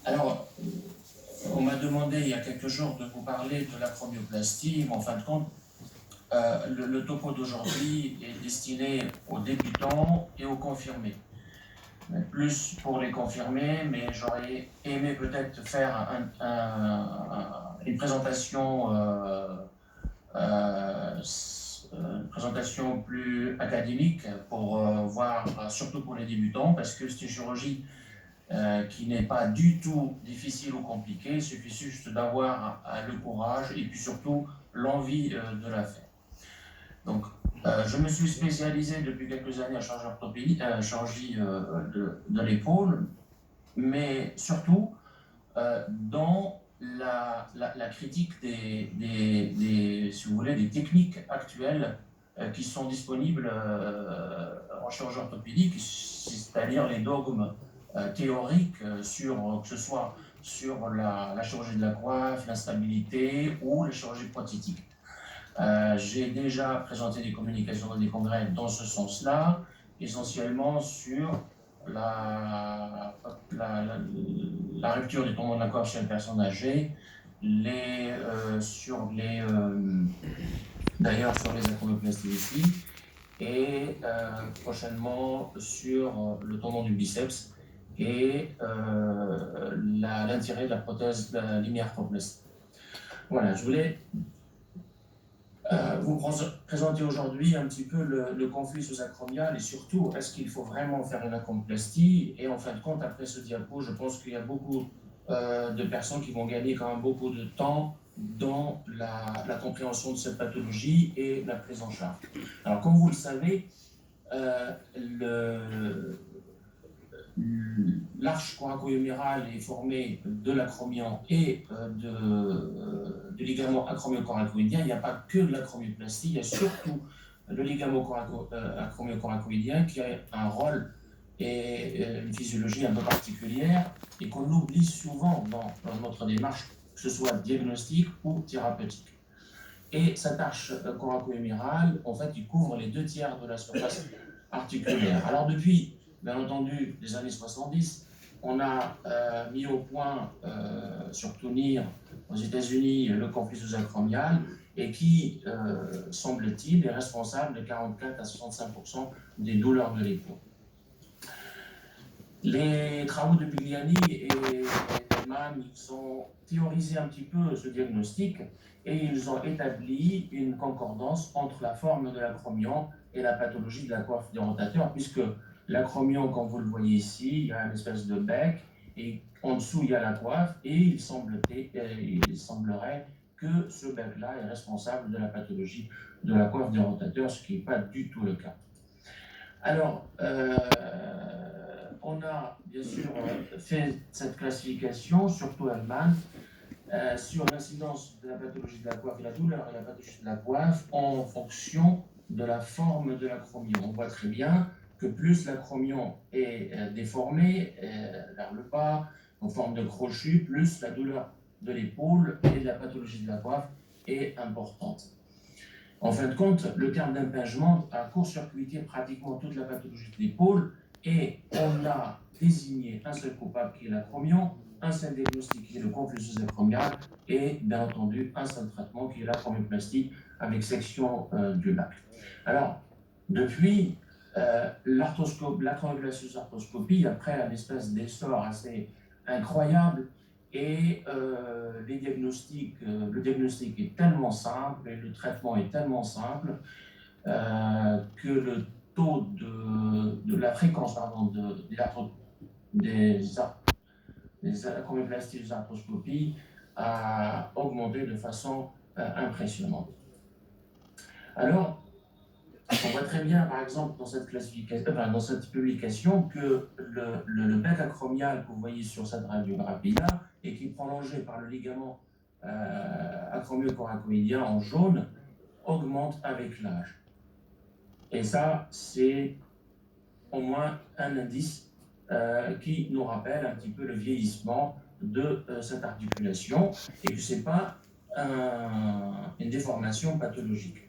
Alors, on m'a demandé il y a quelques jours de vous parler de l'acromioplastie, mais en fin de compte, le topo d'aujourd'hui est destiné aux débutants et aux confirmés. Plus pour les confirmés, mais j'aurais aimé peut-être faire une présentation, une présentation plus académique pour voir, surtout pour les débutants, parce que c'est une chirurgie qui n'est pas du tout difficile ou compliquée. Il suffit juste d'avoir le courage et puis surtout l'envie de la faire. Donc, je me suis spécialisé depuis quelques années à chirurgie orthopédique, chirurgie de l'épaule, mais surtout dans la critique si vous voulez, des techniques actuelles qui sont disponibles en chirurgie orthopédique, c'est-à-dire les dogmes théoriques sur, que ce soit sur la chirurgie de la coiffe, l'instabilité ou la chirurgie prothétique. J'ai déjà présenté des communications dans des congrès dans ce sens-là, essentiellement sur la rupture du tendon de la coiffe chez une personne âgée, d'ailleurs sur les acromioplasties ici, et prochainement sur le tendon du biceps et l'intérêt de la prothèse de la linéarthroplastie. Voilà, je voulais vous présenter aujourd'hui un petit peu le conflit sous-acromial et surtout, est-ce qu'il faut vraiment faire une acromioplastie? Et en fin de compte, après ce diapo, je pense qu'il y a beaucoup de personnes qui vont gagner quand même beaucoup de temps dans la compréhension de cette pathologie et la prise en charge. Alors, comme vous le savez, l'arche coracohumérale est formée de l'acromion et du ligament acromio-coracoïdien. Il n'y a pas que de l'acromioplastie, il y a surtout le ligament acromio-coracoïdien qui a un rôle et une physiologie un peu particulière et qu'on oublie souvent dans notre démarche, que ce soit diagnostique ou thérapeutique. Et cette arche coracohumérale, en fait, il couvre les 2/3 de la surface articulaire. Alors depuis, bien entendu, les années 70, on a mis au point, sur Tournir, aux États-Unis, le conflit sous-acromial, et qui, semble-t-il, est responsable de 44 à 65% des douleurs de l'épaule. Les travaux de Bigliani et Mann, ils ont théorisé un petit peu ce diagnostic et ils ont établi une concordance entre la forme de l'acromion et la pathologie de la coiffe du rotateur, puisque l'acromion, comme vous le voyez ici, il y a une espèce de bec et en dessous il y a la coiffe et il semblerait que ce bec-là est responsable de la pathologie de la coiffe du rotateur, ce qui n'est pas du tout le cas. Alors, on a bien sûr fait cette classification, surtout Hellman, sur l'incidence de la pathologie de la coiffe et la douleur et la pathologie de la coiffe en fonction de la forme de l'acromion. On voit très bien que plus l'acromion est déformé vers le bas, en forme de crochet, plus la douleur de l'épaule et de la pathologie de la coiffe est importante. En fin de compte, le terme d'impingement a court-circuité pratiquement toute la pathologie de l'épaule et on a désigné un seul coupable qui est l'acromion, un seul diagnostic qui est le conflit sous-acromial et bien entendu un seul traitement qui est l'acromioplastie avec section du lac. Alors, depuis l'acromioplastie sous arthroscopie, après un espèce d'essor assez incroyable, et le diagnostic est tellement simple et le traitement est tellement simple que le taux de la fréquence des acromioplasties de arthroscopie a augmenté de façon impressionnante. Alors, on voit très bien, par exemple, dans cette publication, que le bec acromial que vous voyez sur cette radiographie-là et qui est prolongé par le ligament acromio-coracoïdien en jaune augmente avec l'âge. Et ça, c'est au moins un indice qui nous rappelle un petit peu le vieillissement de cette articulation et que ce n'est pas une déformation pathologique.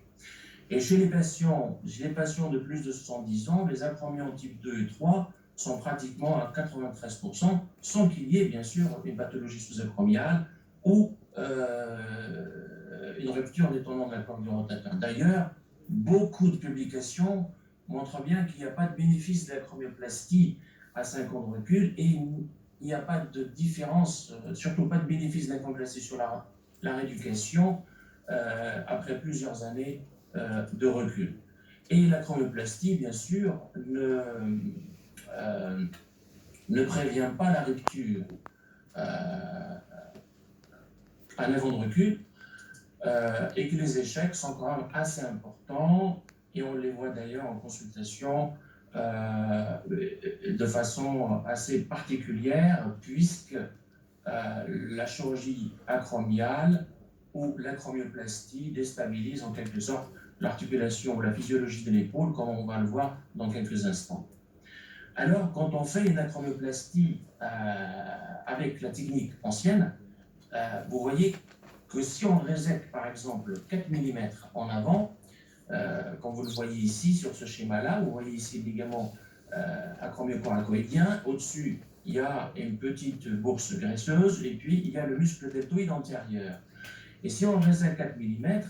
Et chez les patients de plus de 70 ans, les acromions type 2 et 3 sont pratiquement à 93%, sans qu'il y ait bien sûr une pathologie sous-acromiale ou une rupture des tendons de la corde du rotateur. D'ailleurs, beaucoup de publications montrent bien qu'il n'y a pas de bénéfice de l'acromioplastie à 5 ans de recul et il n'y a pas de différence, surtout pas de bénéfice de l'acromioplastie sur la rééducation après plusieurs années de recul. Et l'acromioplastie, bien sûr, ne prévient pas la rupture à 9 ans de recul et que les échecs sont quand même assez importants et on les voit d'ailleurs en consultation de façon assez particulière puisque la chirurgie acromiale ou l'acromioplastie déstabilise en quelque sorte l'articulation ou la physiologie de l'épaule, comme on va le voir dans quelques instants. Alors, quand on fait une acromioplastie avec la technique ancienne, vous voyez que si on résecte par exemple 4 mm en avant, comme vous le voyez ici sur ce schéma-là, vous voyez ici le ligament acromiocoracoïdien, au-dessus il y a une petite bourse graisseuse et puis il y a le muscle deltoïde antérieur. Et si on résèque 4 mm,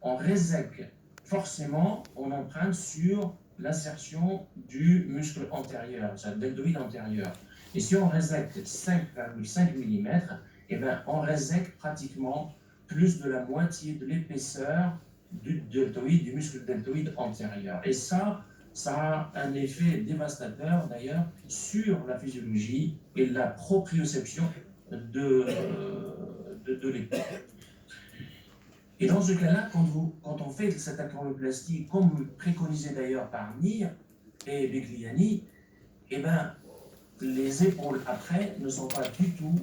on résèque forcément, on emprunte sur l'insertion du muscle antérieur, c'est-à-dire deltoïde antérieur. Et si on résèque 5,5 mm, eh bien, on résèque pratiquement plus de la moitié de l'épaisseur du deltoïde, du muscle deltoïde antérieur. Et ça a un effet dévastateur d'ailleurs sur la physiologie et la proprioception de l'épaule. Et dans ce cas-là, quand on fait cette acromioplastie, comme préconisé d'ailleurs par Mir et Begliani, eh ben, les épaules après ne sont pas du tout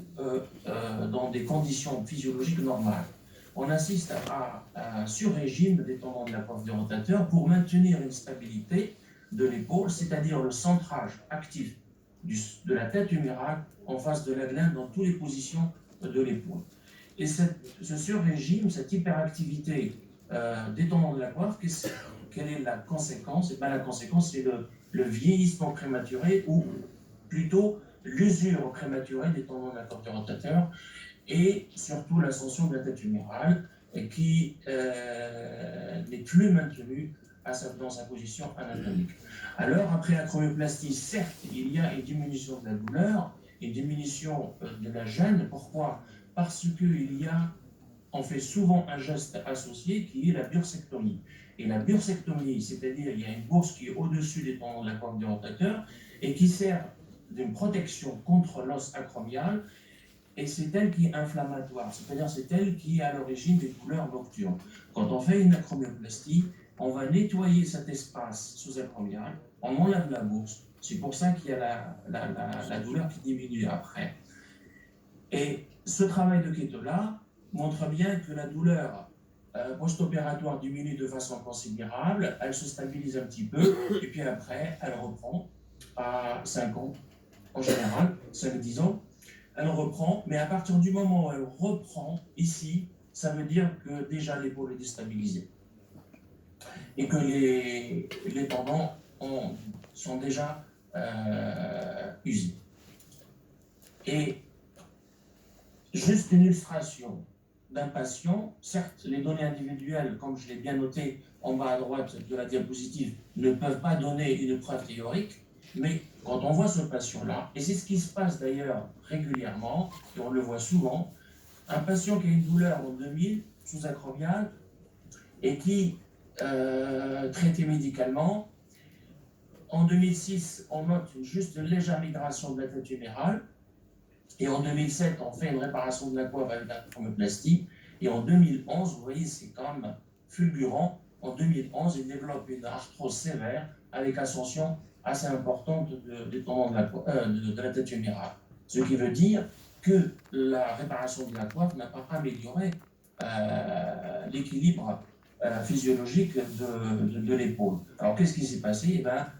dans des conditions physiologiques normales. On assiste à un sur-régime des tendons de la coiffe du rotateur pour maintenir une stabilité de l'épaule, c'est-à-dire le centrage actif de la tête humérale en face de la glande dans toutes les positions de l'épaule. Et ce sur-régime, cette hyperactivité des tendons de la coiffe, quelle est la conséquence? Et bien, la conséquence, c'est le vieillissement prématuré ou plutôt l'usure prématurée des tendons de la coiffe du rotateur et surtout l'ascension de la tête humérale qui n'est plus maintenue dans sa position anatomique. Alors, après acromioplastie, certes, il y a une diminution de la douleur, une diminution de la gêne. Pourquoi? Parce on fait souvent un geste associé qui est la bursectomie. Et la bursectomie, c'est-à-dire il y a une bourse qui est au-dessus des tendons de la coiffe du rotateur et qui sert d'une protection contre l'os acromial, et c'est elle qui est inflammatoire, c'est-à-dire c'est elle qui est à l'origine des douleurs nocturnes. Quand on fait une acromioplastie, on va nettoyer cet espace sous-acromial, on enlève la bourse, c'est pour ça qu'il y a la douleur qui diminue après. Et ce travail de Ketola montre bien que la douleur post-opératoire diminue de façon considérable, elle se stabilise un petit peu, et puis après, elle reprend à 5 ans, en général, 5-10 ans, elle reprend, mais à partir du moment où elle reprend, ici, ça veut dire que déjà l'épaule est déstabilisée, et que les tendons sont déjà usés. Et juste une illustration d'un patient, certes, les données individuelles, comme je l'ai bien noté en bas à droite de la diapositive, ne peuvent pas donner une preuve théorique, mais quand on voit ce patient-là, et c'est ce qui se passe d'ailleurs régulièrement, et on le voit souvent, un patient qui a une douleur en 2000, sous-acromiale, et qui, traité médicalement, en 2006, on note juste une légère migration de la tête humérale, et en 2007, on fait une réparation de la coiffe avec la acromioplastie. Et en 2011, vous voyez, c'est quand même fulgurant. En 2011, il développe une arthrose sévère avec ascension assez importante des tendons de la tête humérale. Ce qui veut dire que la réparation de la coiffe n'a pas amélioré l'équilibre physiologique de l'épaule. Alors, qu'est-ce qui s'est passé? Eh bien,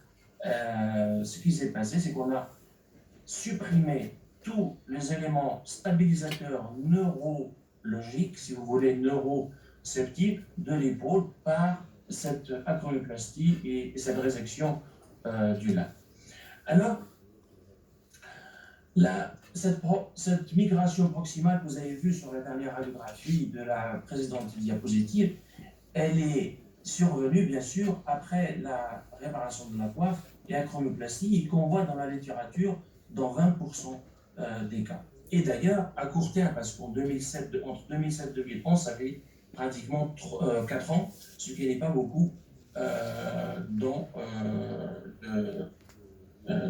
ce qui s'est passé, c'est qu'on a supprimé tous les éléments stabilisateurs neurologiques, si vous voulez, neuroceptiques de l'épaule par cette acromioplastie et cette résection du lac. Alors, Cette migration proximale que vous avez vue sur la dernière radiographie de la précédente diapositive, elle est survenue, bien sûr, après la réparation de la coiffe et la chromioplastie, et qu'on voit dans la littérature dans 20% des cas. Et d'ailleurs, à court terme, parce qu'entre 2007 et 2011, ça fait pratiquement 4 ans, ce qui n'est pas beaucoup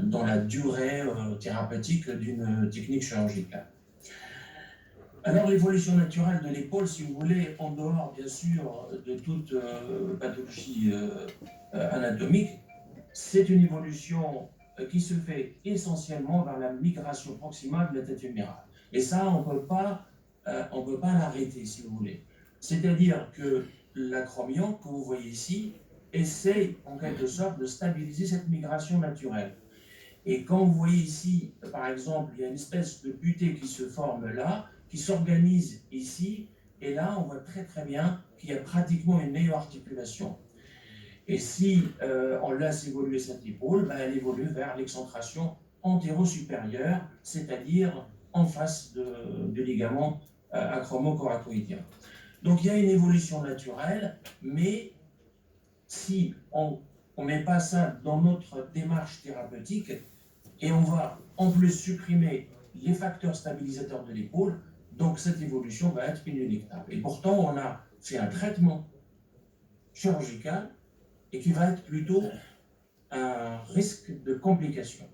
dans la durée thérapeutique d'une technique chirurgicale. Alors, l'évolution naturelle de l'épaule, si vous voulez, en dehors, bien sûr, de toute pathologie anatomique, c'est une évolution qui se fait essentiellement vers la migration proximale de la tête humérale. Et ça, on ne peut pas l'arrêter, si vous voulez. C'est-à-dire que l'acromion, que vous voyez ici, essaie en quelque sorte de stabiliser cette migration naturelle. Et quand vous voyez ici, par exemple, il y a une espèce de butée qui se forme là, qui s'organise ici, et là, on voit très très bien qu'il y a pratiquement une meilleure articulation. Et si on laisse évoluer cette épaule, ben, elle évolue vers l'excentration antéro-supérieure, c'est-à-dire en face du ligament acromocoracoïdien. Donc il y a une évolution naturelle, mais si on ne met pas ça dans notre démarche thérapeutique, et on va en plus supprimer les facteurs stabilisateurs de l'épaule, donc cette évolution va être inéluctable. Et pourtant, on a fait un traitement chirurgical et qui va être plutôt un risque de complication.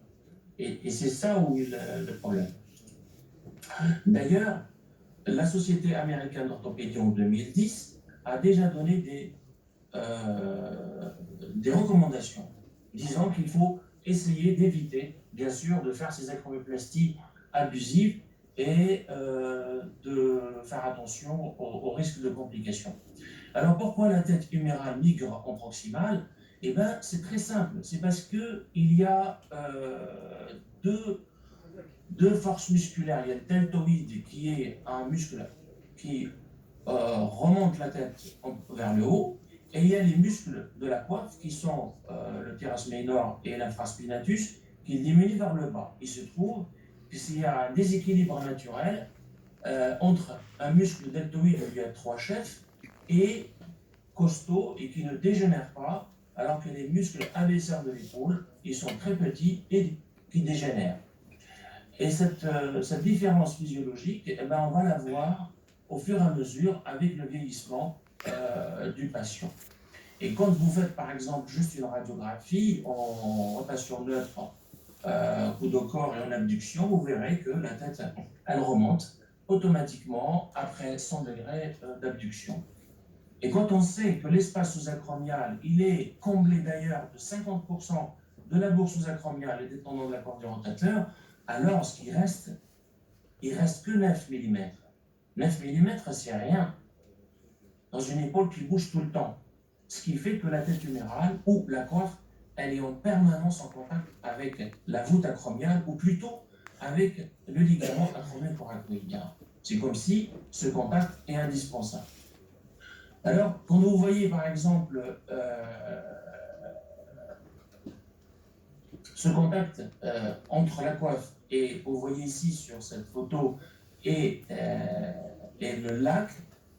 Et c'est ça où est le problème. D'ailleurs, la Société américaine d'orthopédie en 2010 a déjà donné des recommandations disant qu'il faut essayer d'éviter, bien sûr, de faire ces acromioplasties abusives et de faire attention au risque de complications. Alors pourquoi la tête humérale migre en proximale? Eh bien, c'est très simple. C'est parce qu'il y a deux forces musculaires. Il y a le deltoïde qui est un muscle qui remonte la tête vers le haut, et il y a les muscles de la coiffe qui sont le teres minor et l'infraspinatus qui diminuent vers le bas. Il se trouve qu'il y a un déséquilibre naturel entre un muscle deltoïde où il y a 3 chefs et costaud et qui ne dégénère pas, alors que les muscles abéceurs de l'épaule, ils sont très petits et qui dégénèrent. Et cette différence physiologique, eh ben, on va la voir au fur et à mesure avec le vieillissement du patient. Et quand vous faites par exemple juste une radiographie en rotation neutre, coude au corps et en abduction, vous verrez que la tête, elle remonte automatiquement après 100 degrés d'abduction. Et quand on sait que l'espace sous-acromial, il est comblé d'ailleurs de 50% de la bourse sous-acromiale et des tendons de la corde du rotateur, alors ce qui reste, il reste que 9 mm. 9 mm, c'est rien dans une épaule qui bouge tout le temps. Ce qui fait que la tête humérale ou la coiffe, elle est en permanence en contact avec la voûte acromiale, ou plutôt avec le ligament acromio-coracoïdien. C'est comme si ce contact est indispensable. Alors, quand vous voyez par exemple ce contact entre la coiffe et vous voyez ici sur cette photo et le lac,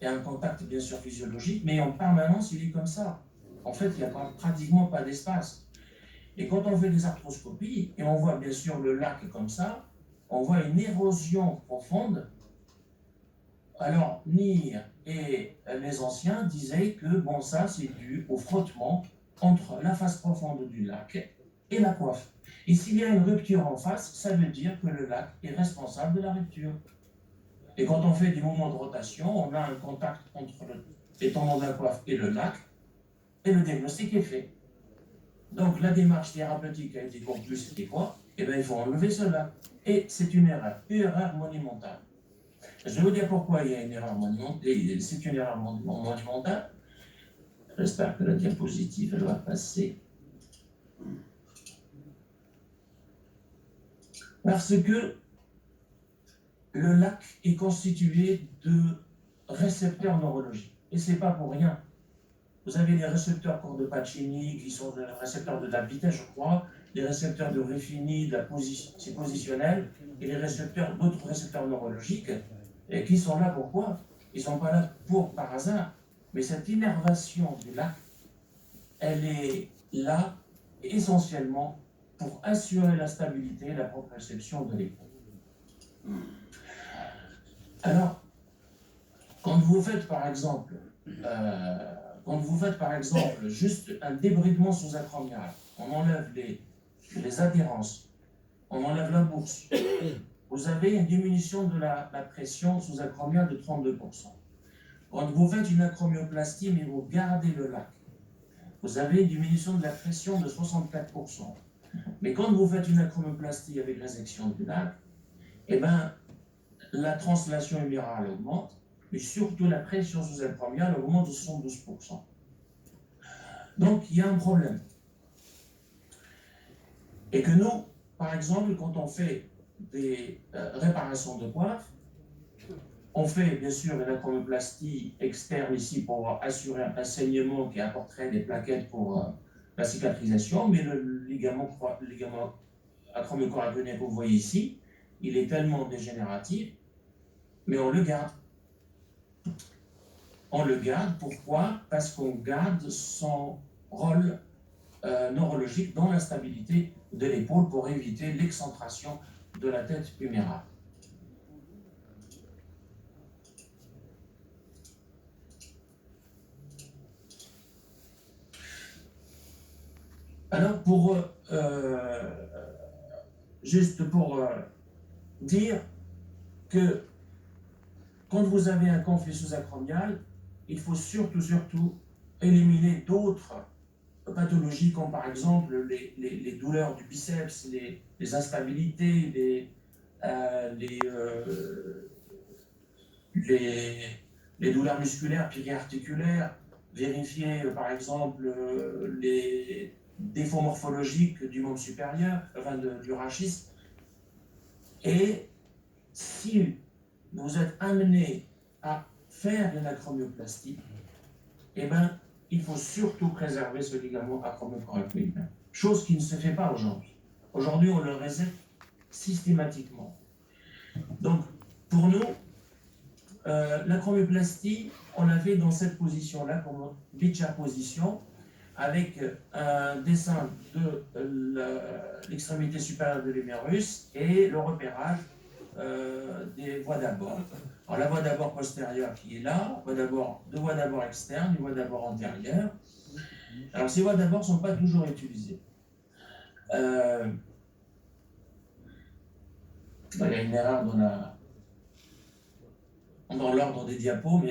il y a un contact bien sûr physiologique, mais en permanence il est comme ça. En fait, il n'y a pratiquement pas d'espace. Et quand on fait des arthroscopies, et on voit bien sûr le lac comme ça, on voit une érosion profonde. Alors, Neer et les anciens disaient que bon, ça c'est dû au frottement entre la face profonde du lac et la coiffe. Et s'il y a une rupture en face, ça veut dire que le lac est responsable de la rupture. Et quand on fait des mouvements de rotation, on a un contact entre les tendons de la coiffe et le lac, et le diagnostic est fait. Donc la démarche thérapeutique a été conclue, c'était quoi? Eh bien, il faut enlever cela. Et c'est une erreur monumentale. Je vais vous dire pourquoi il y a une erreur monumentale. C'est une erreur monumentale. J'espère que la diapositive elle va passer. Parce que le lac est constitué de récepteurs neurologiques. Et ce n'est pas pour rien. Vous avez les récepteurs de Pacini, qui sont des récepteurs de la vitesse, je crois, les récepteurs de Ruffini, c'est positionnel, et les récepteurs, d'autres récepteurs neurologiques, et qui sont là pourquoi? Ils ne sont pas là par hasard, mais cette innervation du lac, elle est là essentiellement pour assurer la stabilité et la proprioception de l'épaule. Alors, quand vous faites par exemple juste un débridement sous-acromial, on enlève les adhérences, on enlève la bourse, vous avez une diminution de la pression sous-acromiale de 32%. Quand vous faites une acromioplastie, mais vous gardez le lac, vous avez une diminution de la pression de 64%. Mais quand vous faites une acromioplastie avec résection du lac, eh ben, la translation humérale augmente, mais surtout la pression sous-acromiale augmente de 72%. Donc, il y a un problème. Et que nous, par exemple, quand on fait des réparations de coiffe, on fait bien sûr une acromioplastie externe ici pour assurer un saignement qui apporterait des plaquettes pour la cicatrisation, mais le ligament acromiocoracoïdien que vous voyez ici, il est tellement dégénératif, mais on le garde. On le garde, pourquoi? Parce qu'on garde son rôle neurologique dans la stabilité de l'épaule pour éviter l'excentration de la tête humérale. Alors, juste pour dire que quand vous avez un conflit sous-acromial, il faut surtout éliminer d'autres pathologies comme par exemple les douleurs du biceps, les instabilités, les douleurs musculaires, périarticulaires, vérifier par exemple les défauts morphologiques du membre supérieur, enfin du rachis. Et si vous êtes amené à faire une acromioplastie, eh ben, il faut surtout préserver ce ligament acromiocoracoïdien, chose qui ne se fait pas aujourd'hui. Aujourd'hui, on le réserve systématiquement. Donc, pour nous, l'acromioplastie, on l'a fait dans cette position-là, comme Bichar position, avec un dessin de l'extrémité supérieure de l'humérus et le repérage des voies d'abord. Alors la voie d'abord postérieure qui est là, deux voies d'abord externes, une voie d'abord antérieure. Alors ces voies d'abord ne sont pas toujours utilisées. Il y a une erreur dans l'ordre des diapos,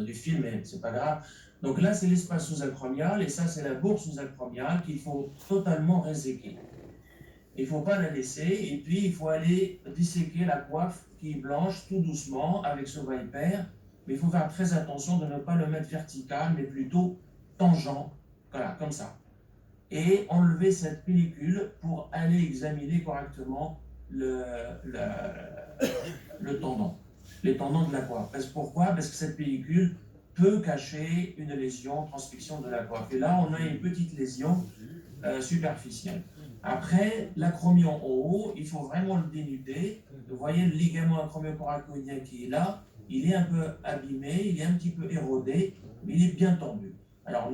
du film, mais c'est pas grave. Donc là, c'est l'espace sous-acromial, et ça, c'est la bourse sous-acromiale qu'il faut totalement réséquer. Il ne faut pas la laisser, et puis il faut aller disséquer la coiffe qui est blanche tout doucement avec ce Viper, mais il faut faire très attention de ne pas le mettre vertical, mais plutôt tangent, voilà, comme ça. Et enlever cette pellicule pour aller examiner correctement le tendon, les tendons de la coiffe. Pourquoi? Parce que cette pellicule peut cacher une lésion, transfixion de la coiffe. Et là, on a une petite lésion superficielle. Après, l'acromie en haut, il faut vraiment le dénuder. Vous voyez le ligament acromiocoracoïdien qui est là, il est un peu abîmé, il est un petit peu érodé, mais il est bien tendu. Alors,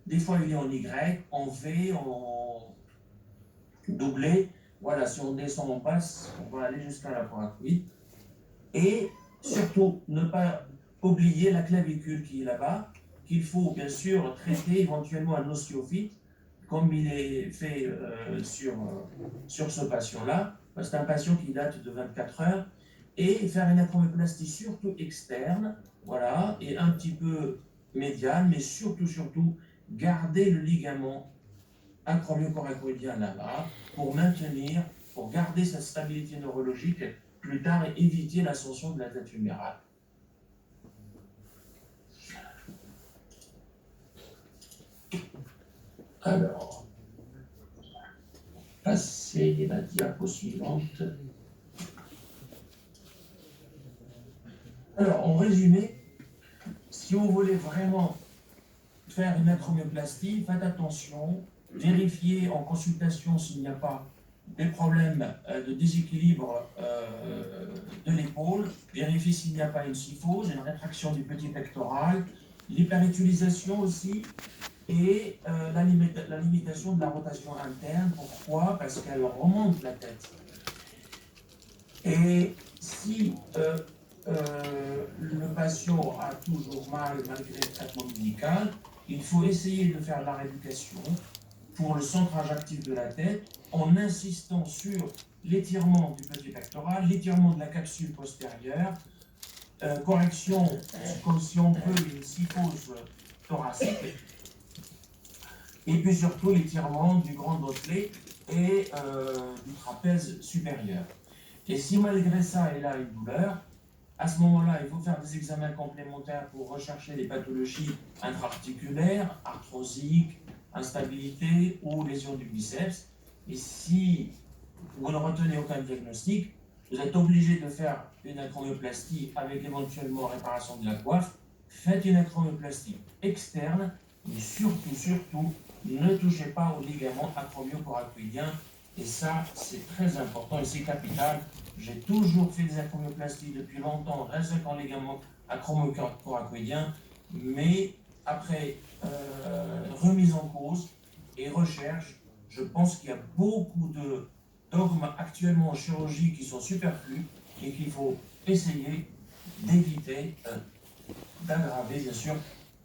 des fois, il est en Y, en V, en doublé. Voilà, si on descend, on passe, on va aller jusqu'à la coracoïde. Et surtout, ne pas oublier la clavicule qui est là-bas, qu'il faut bien sûr traiter éventuellement un ostéophyte, comme il est fait sur ce patient-là. C'est un patient qui date de 24 heures. Et faire une acromioplastie surtout externe, voilà, et un petit peu médiane, mais surtout, garder le ligament acromiocoracoïdien là-bas pour garder sa stabilité neurologique plus tard et éviter l'ascension de la tête humérale. Alors, passer la diapo suivante. Alors, en résumé, si vous voulez vraiment faire une acromioplastie, faites attention vérifier en consultation s'il n'y a pas des problèmes de déséquilibre de l'épaule, vérifier s'il n'y a pas une syphose, une rétraction du petit pectoral, l'hyperutilisation aussi, et la limitation de la rotation interne. Pourquoi? Parce qu'elle remonte la tête. Et si le patient a toujours mal malgré le traitement médical, il faut essayer de faire de la rééducation pour le centrage actif de la tête en insistant sur l'étirement du petit pectoral, l'étirement de la capsule postérieure, correction, comme si on peut, une syphose thoracique, et puis surtout l'étirement du grand osselet et du trapèze supérieur. Et si malgré ça, elle a une douleur, à ce moment-là, il faut faire des examens complémentaires pour rechercher les pathologies intra-articulaires, arthrosiques, instabilité ou lésions du biceps. Et si vous ne retenez aucun diagnostic, vous êtes obligé de faire une acromioplastie avec éventuellement réparation de la coiffe. Faites une acromioplastie externe, mais surtout, ne touchez pas au ligament acromio-coracoïdien. Et ça, c'est très important et c'est capital. J'ai toujours fait des acromioplasties depuis longtemps, reste en ligament acromio-coracoïdien, mais après remise en cause et recherche, je pense qu'il y a beaucoup de dogmes actuellement en chirurgie qui sont superflus et qu'il faut essayer d'éviter d'aggraver, bien sûr,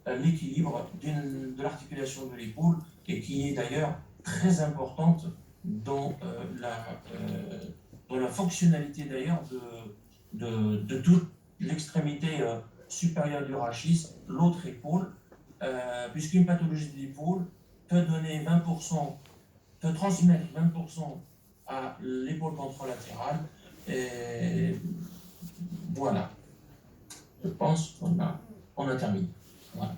l'équilibre de l'articulation de l'épaule et qui est d'ailleurs très importante dans la fonctionnalité d'ailleurs de toute l'extrémité supérieure du rachis, l'autre épaule, puisqu'une pathologie de l'épaule peut donner 20%, peut transmettre 20% à l'épaule contralatérale. Et voilà, je pense qu'on a terminé. Voilà.